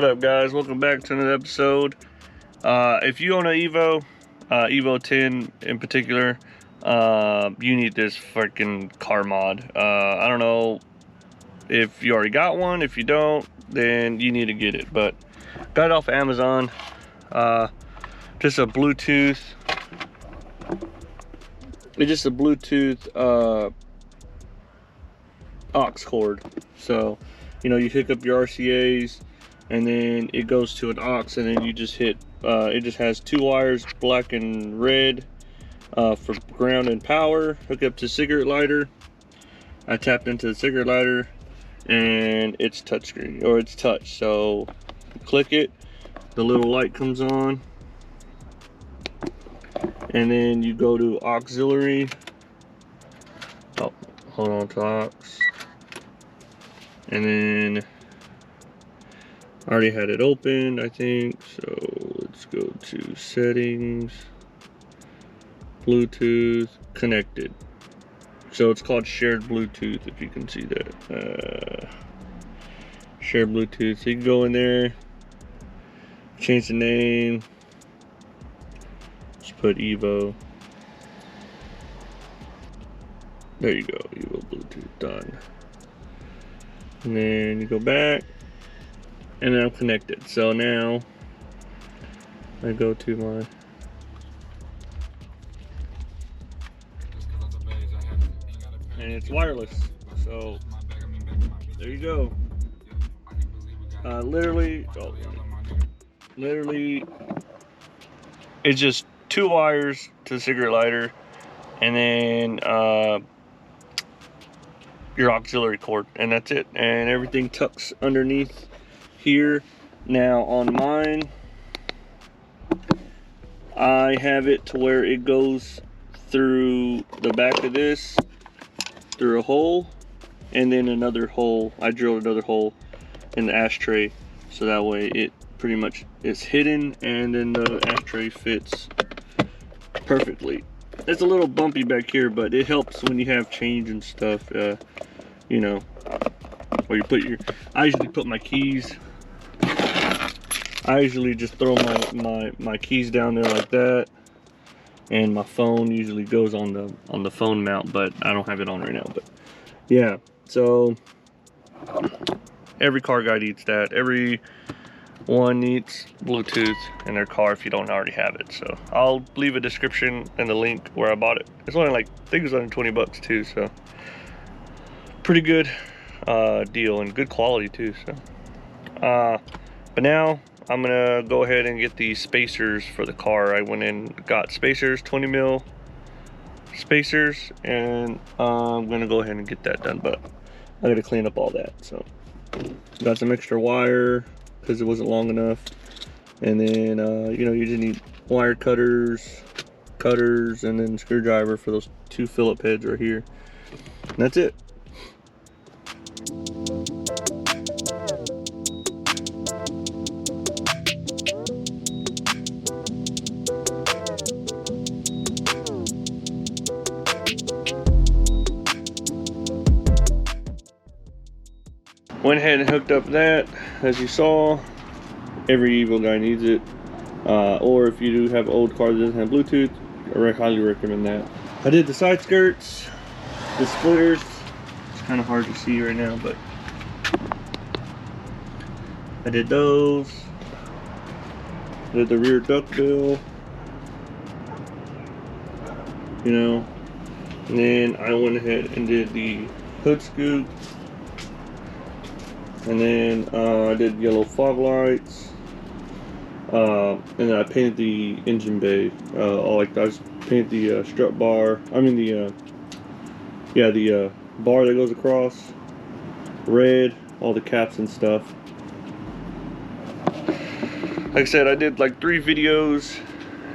What up, guys? Welcome back to another episode. If you own an Evo 10 in particular, you need this freaking car mod. I don't know if you already got one. If you don't, then you need to get it. But got it off of Amazon. Just a Bluetooth. It's just a Bluetooth aux cord. So, you know, you hook up your RCAs, and then it goes to an aux, and then you just hit. It just has two wires, black and red, for ground and power. Hook up to cigarette lighter. I tapped into the cigarette lighter, and it's touchscreen, or it's touch. So, click it, the little light comes on, and then you go to auxiliary. Oh, hold on to aux, and then I already had it opened, I think. So let's go to settings, Bluetooth, connected. So it's called shared Bluetooth, if you can see that. Shared Bluetooth. So you can go in there, change the name, just put Evo. There you go, Evo Bluetooth, done. And then you go back, and then I'm connected. So now I go to my and it's wireless. So there you go. Literally, it's just two wires to the cigarette lighter, and then your auxiliary cord, and that's it. And everything tucks underneath here. Now on mine, I have it to where it goes through the back of this, through a hole, and then another hole. I drilled another hole in the ashtray, so that way it pretty much is hidden, and then the ashtray fits perfectly. It's a little bumpy back here, but it helps when you have change and stuff, you know, where you put your, I usually put my keys. I usually just throw my keys down there like that, and my phone usually goes on the phone mount, but I don't have it on right now. But yeah, so every car guy needs that. Everyone needs Bluetooth in their car if you don't already have it. So I'll leave a description and the link where I bought it. It's only like, I think it was only 20 bucks too, so pretty good deal, and good quality too. So but now I'm gonna go ahead and get the spacers for the car. I went in, got spacers, 20 mil spacers, and I'm gonna go ahead and get that done, but I gotta clean up all that. So got some extra wire because it wasn't long enough, and then you know, you just need wire cutters, and then screwdriver for those two Phillip heads right here, and that's it. Went ahead and hooked up that, as you saw. Every Evo guy needs it, or if you do have an old car that doesn't have Bluetooth, I highly recommend that. I did the side skirts, the splitters. It's kind of hard to see right now, but I did those. I did the rear duckbill, you know, and then I went ahead and did the hood scoop. And then I did yellow fog lights, and then I painted the engine bay. I just painted the strut bar. I mean the bar that goes across red, all the caps and stuff. Like I said, I did like 3 videos,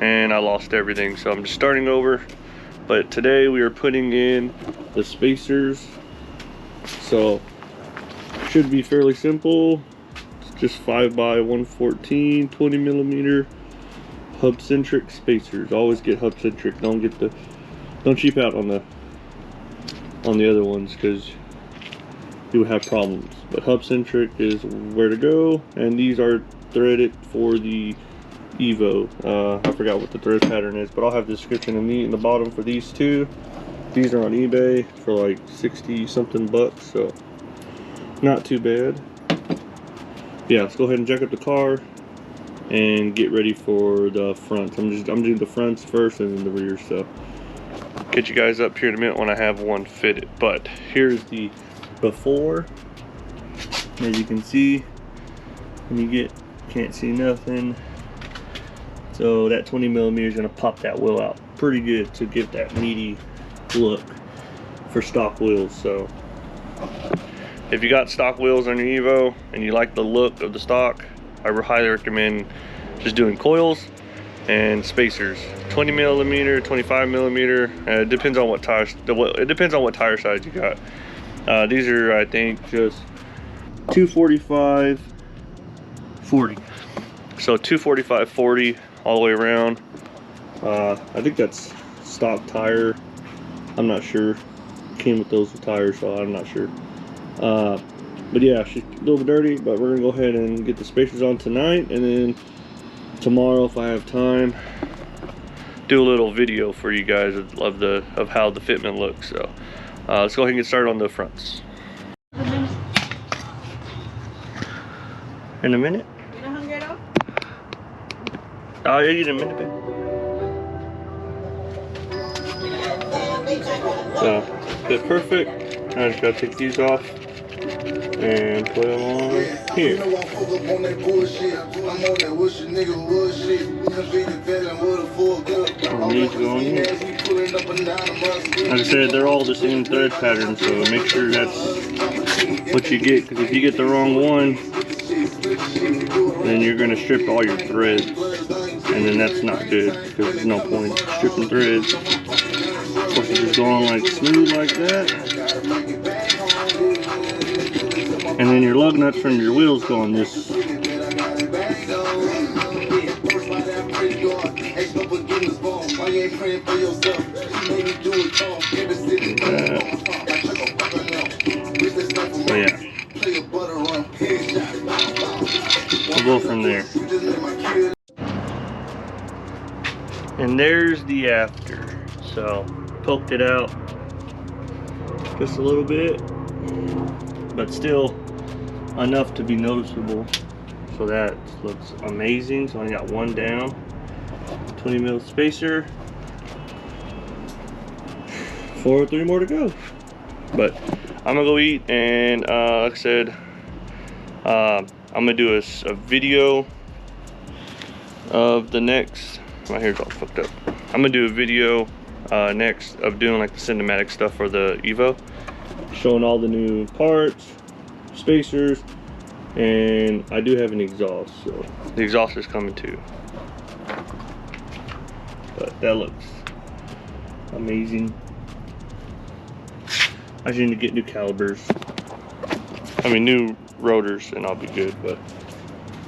and I lost everything, so I'm just starting over. But today we are putting in the spacers, so should be fairly simple. It's just 5x114 20 millimeter hub centric spacers. Always get hub centric. Don't cheap out on the other ones, because you would have problems. But hub centric is where to go, and these are threaded for the Evo. I forgot what the thread pattern is, but I'll have the description in the bottom for these two. These are on eBay for like 60 something bucks, so not too bad. Yeah, let's go ahead and jack up the car and get ready for the fronts. I'm doing the fronts first and then the rear stuff. Get you guys up here in a minute when I have one fitted. But here's the before. As you can see, when you can't see nothing. So that 20mm is gonna pop that wheel out pretty good to give that meaty look for stock wheels. So if you got stock wheels on your Evo and you like the look of the stock, I would highly recommend just doing coils and spacers. 20mm, 25mm. It depends on what tires. It depends on what tire size you got. These are, I think, just 245 40. So 245 40 all the way around. I think that's stock tire. I'm not sure. Came with those tires, so I'm not sure. But yeah, she's a little bit dirty, but we're gonna go ahead and get the spacers on tonight, and then tomorrow, if I have time, do a little video for you guys of how the fitment looks. So let's go ahead and get started on the fronts. In a minute. You not hungry at all? I'll eat in a minute, babe. So, they're perfect. I just gotta take these off and put them on here. And these go on here. Like I said, they're all the same thread pattern, so make sure that's what you get, because if you get the wrong one, then you're going to strip all your threads, and then that's not good, because there's no point stripping threads. Supposed to just go on like smooth like that, and then your lug nuts from your wheels go on this. So yeah, we'll go from there. And there's the after. So poked it out just a little bit, but still enough to be noticeable. So that looks amazing. So I got one down, 20mm spacer, 4 or 3 more to go. But I'm gonna go eat, and like I said, I'm gonna do a video of the next. My hair's all fucked up. I'm gonna do a video next of doing like the cinematic stuff for the Evo, showing all the new parts, spacers, and I do have an exhaust, so the exhaust is coming too. But that looks amazing. I just need to get new calipers. I mean new rotors, and I'll be good. But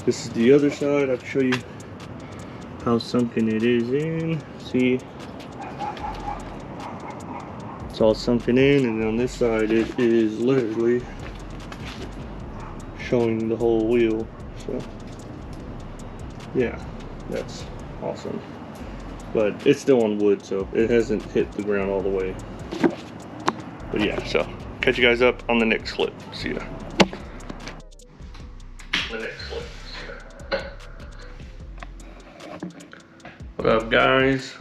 this is the other side. I'll show you how sunken it is in. See, it's all sunken in, and on this side it is literally showing the whole wheel. So yeah, that's awesome. But it's still on wood, so it hasn't hit the ground all the way. But yeah, so catch you guys up on the next clip. See ya. What up, guys?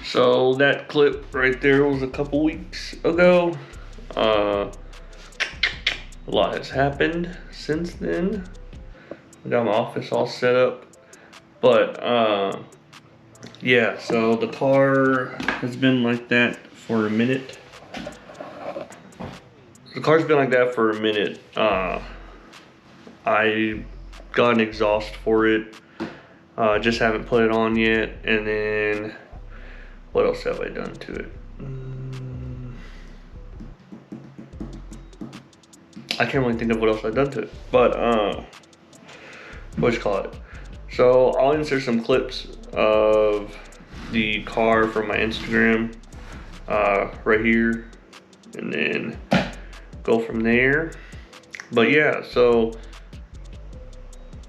So that clip right there was a couple weeks ago. A lot has happened since then. I got my office all set up, but yeah. So the car has been like that for a minute. The car's been like that for a minute. I got an exhaust for it. Just haven't put it on yet. And then what else have I done to it? I can't really think of what else I've done to it. But what you call it? So I'll insert some clips of the car from my Instagram right here, and then go from there. But yeah, so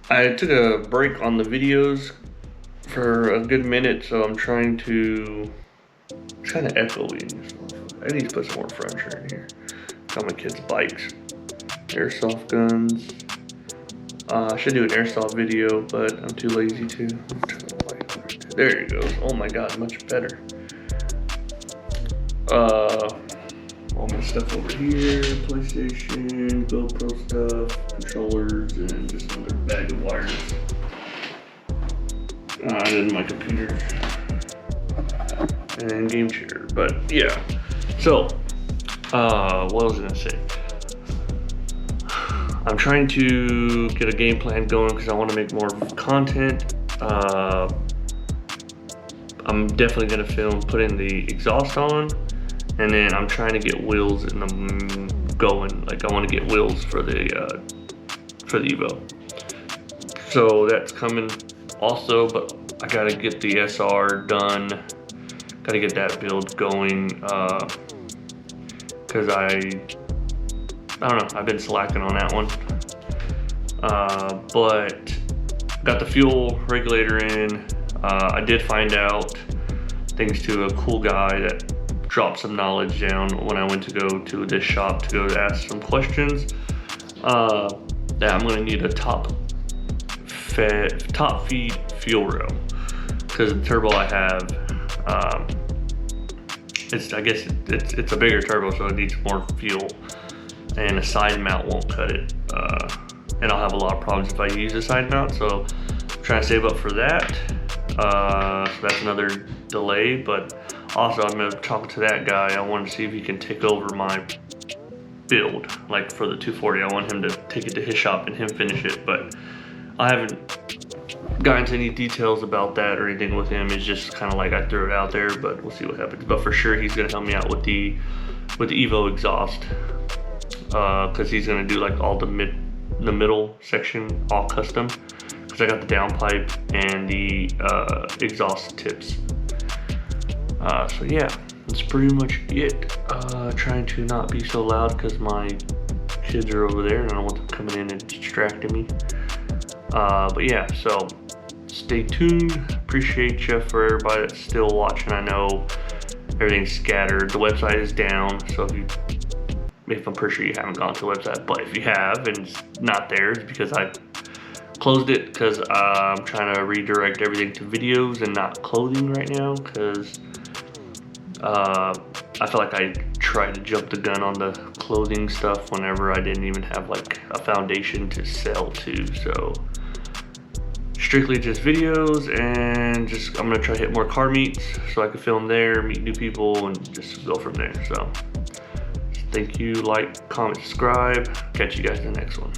I took a break on the videos for a good minute, so I'm trying to kind of echoing. I need to put some more furniture in here. Got my kids' bikes, airsoft guns. I should do an airsoft video, but I'm too lazy to. There you go. Oh my god, much better. All my stuff over here, PlayStation, GoPro stuff, controllers, and just another bag of wires. And then my computer and game chair. But yeah, so what was I gonna say? I'm trying to get a game plan going because I want to make more content. I'm definitely gonna film putting the exhaust on, and then I'm trying to get wheels in the going. Like I want to get wheels for the Evo. So that's coming also, but I gotta get the SR done. Gotta get that build going because I don't know, I've been slacking on that one. But got the fuel regulator in. I did find out, thanks to a cool guy that dropped some knowledge down when I went to go to this shop to go ask some questions, that I'm gonna need a top feed fuel rail, because the turbo I have, I guess it's a bigger turbo, so it needs more fuel, and a side mount won't cut it, and I'll have a lot of problems if I use a side mount, so I'm trying to save up for that. So that's another delay, but also I'm gonna talk to that guy. I want to see if he can take over my build, like for the 240. I want him to take it to his shop and him finish it, but I haven't gotten into any details about that or anything with him. It's just kind of like I threw it out there, but we'll see what happens. But for sure, he's gonna help me out with the Evo exhaust, because he's gonna do like all the middle section all custom, because I got the downpipe and the exhaust tips. So yeah, that's pretty much it. Trying to not be so loud because my kids are over there and I don't want them coming in and distracting me. But yeah, so stay tuned. Appreciate you for everybody that's still watching. I know everything's scattered. The website is down, so if I'm pretty sure you haven't gone to the website, but if you have and it's not there, it's because I closed it, because I'm trying to redirect everything to videos and not clothing right now, because I feel like I tried to jump the gun on the clothing stuff whenever I didn't even have like a foundation to sell to. So strictly just videos, and just I'm gonna try to hit more car meets so I can film there, meet new people, and just go from there. So thank you, like, comment, subscribe. Catch you guys in the next one.